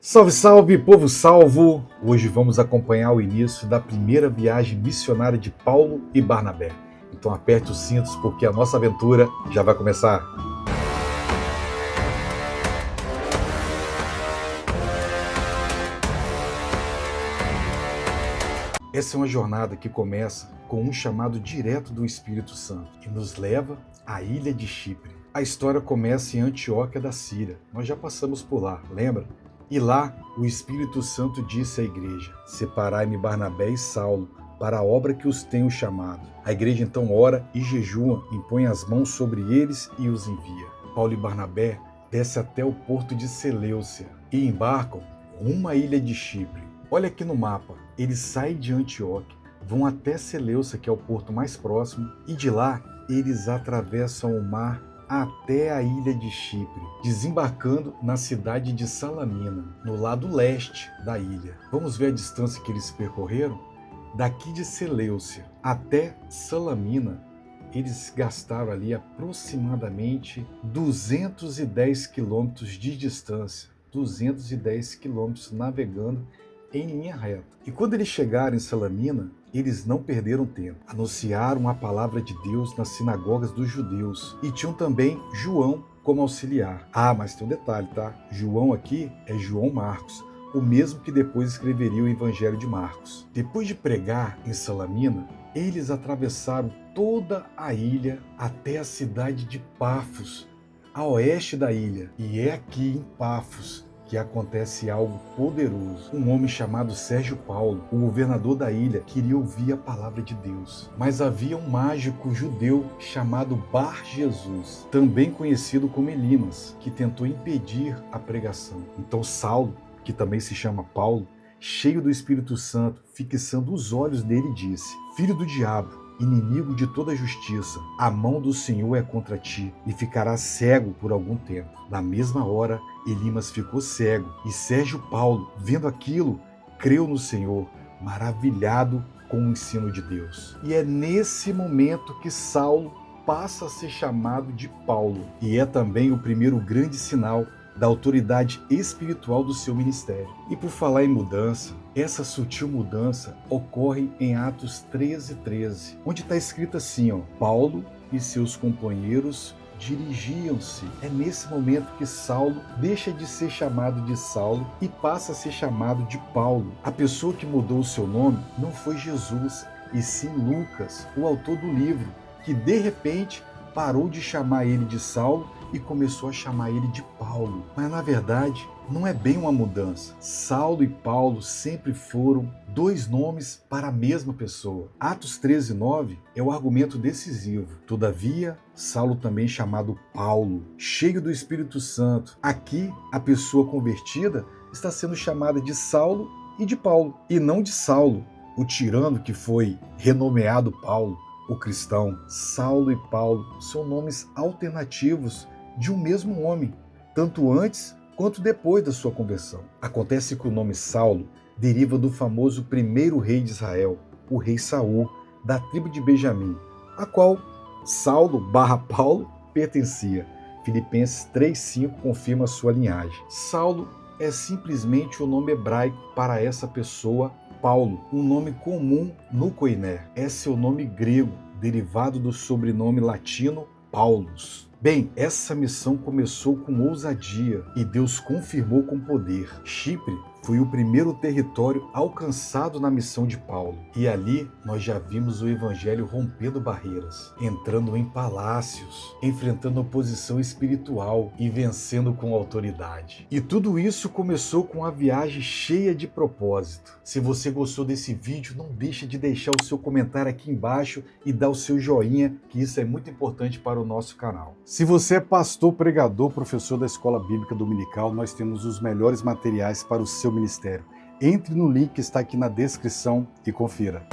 Salve, salve, povo salvo! Hoje vamos acompanhar o início da primeira viagem missionária de Paulo e Barnabé. Então aperte os cintos porque a nossa aventura já vai começar. Essa é uma jornada que começa com um chamado direto do Espírito Santo e nos leva à ilha de Chipre. A história começa em Antioquia da Síria. Nós já passamos por lá, lembra? E lá o Espírito Santo disse à igreja: separai-me Barnabé e Saulo para a obra que os tenho chamado. A igreja então ora e jejua, impõe as mãos sobre eles e os envia. Paulo e Barnabé descem até o porto de Seleucia e embarcam rumo à ilha de Chipre. Olha aqui no mapa, eles saem de Antioquia, vão até Seleucia, que é o porto mais próximo, e de lá eles atravessam o mar até a ilha de Chipre, desembarcando na cidade de Salamina, no lado leste da ilha. Vamos ver a distância que eles percorreram? Daqui de Seleucia até Salamina, eles gastaram ali aproximadamente 210 quilômetros de distância, 210 quilômetros navegando em linha reta. E quando eles chegaram em Salamina, eles não perderam tempo. Anunciaram a palavra de Deus nas sinagogas dos judeus e tinham também João como auxiliar. Ah, mas tem um detalhe, tá? João aqui é João Marcos, o mesmo que depois escreveria o Evangelho de Marcos. Depois de pregar em Salamina, eles atravessaram toda a ilha até a cidade de Pafos, a oeste da ilha. E é aqui em Pafos que acontece algo poderoso. Um homem chamado Sérgio Paulo, o governador da ilha, queria ouvir a palavra de Deus. Mas havia um mágico judeu chamado Bar Jesus, também conhecido como Elimas, que tentou impedir a pregação. Então Saulo, que também se chama Paulo, cheio do Espírito Santo, fixando os olhos nele, disse: Filho do diabo, inimigo de toda justiça, a mão do Senhor é contra ti, e ficarás cego por algum tempo. Na mesma hora, Elimas ficou cego, e Sérgio Paulo, vendo aquilo, creu no Senhor, maravilhado com o ensino de Deus. E é nesse momento que Saulo passa a ser chamado de Paulo, e é também o primeiro grande sinal da autoridade espiritual do seu ministério. E por falar em mudança, essa sutil mudança ocorre em Atos 13:13, onde está escrito assim, Paulo e seus companheiros dirigiam-se. É nesse momento que Saulo deixa de ser chamado de Saulo e passa a ser chamado de Paulo. A pessoa que mudou o seu nome não foi Jesus, e sim Lucas, o autor do livro, que de repente parou de chamar ele de Saulo e começou a chamar ele de Paulo. Mas na verdade, não é bem uma mudança. Saulo e Paulo sempre foram dois nomes para a mesma pessoa. Atos 13:9 é o argumento decisivo. Todavia, Saulo também chamado Paulo, cheio do Espírito Santo. Aqui, a pessoa convertida está sendo chamada de Saulo e de Paulo, e não de Saulo, o tirano que foi renomeado Paulo. O cristão. Saulo e Paulo são nomes alternativos de um mesmo homem, tanto antes quanto depois da sua conversão. Acontece que o nome Saulo deriva do famoso primeiro rei de Israel, o rei Saul, da tribo de Benjamim, a qual Saulo/Paulo pertencia. Filipenses 3:5 confirma sua linhagem. Saulo é simplesmente o nome hebraico para essa pessoa, Paulo, um nome comum no koiné. É seu nome grego, derivado do sobrenome latino Paulus. Bem, essa missão começou com ousadia e Deus confirmou com poder. Chipre foi o primeiro território alcançado na missão de Paulo. E ali nós já vimos o evangelho rompendo barreiras, entrando em palácios, enfrentando oposição espiritual e vencendo com autoridade. E tudo isso começou com uma viagem cheia de propósito. Se você gostou desse vídeo, não deixe de deixar o seu comentário aqui embaixo e dar o seu joinha, que isso é muito importante para o nosso canal. Se você é pastor, pregador, professor da Escola Bíblica Dominical, nós temos os melhores materiais para o seu ministério. Entre no link que está aqui na descrição e confira.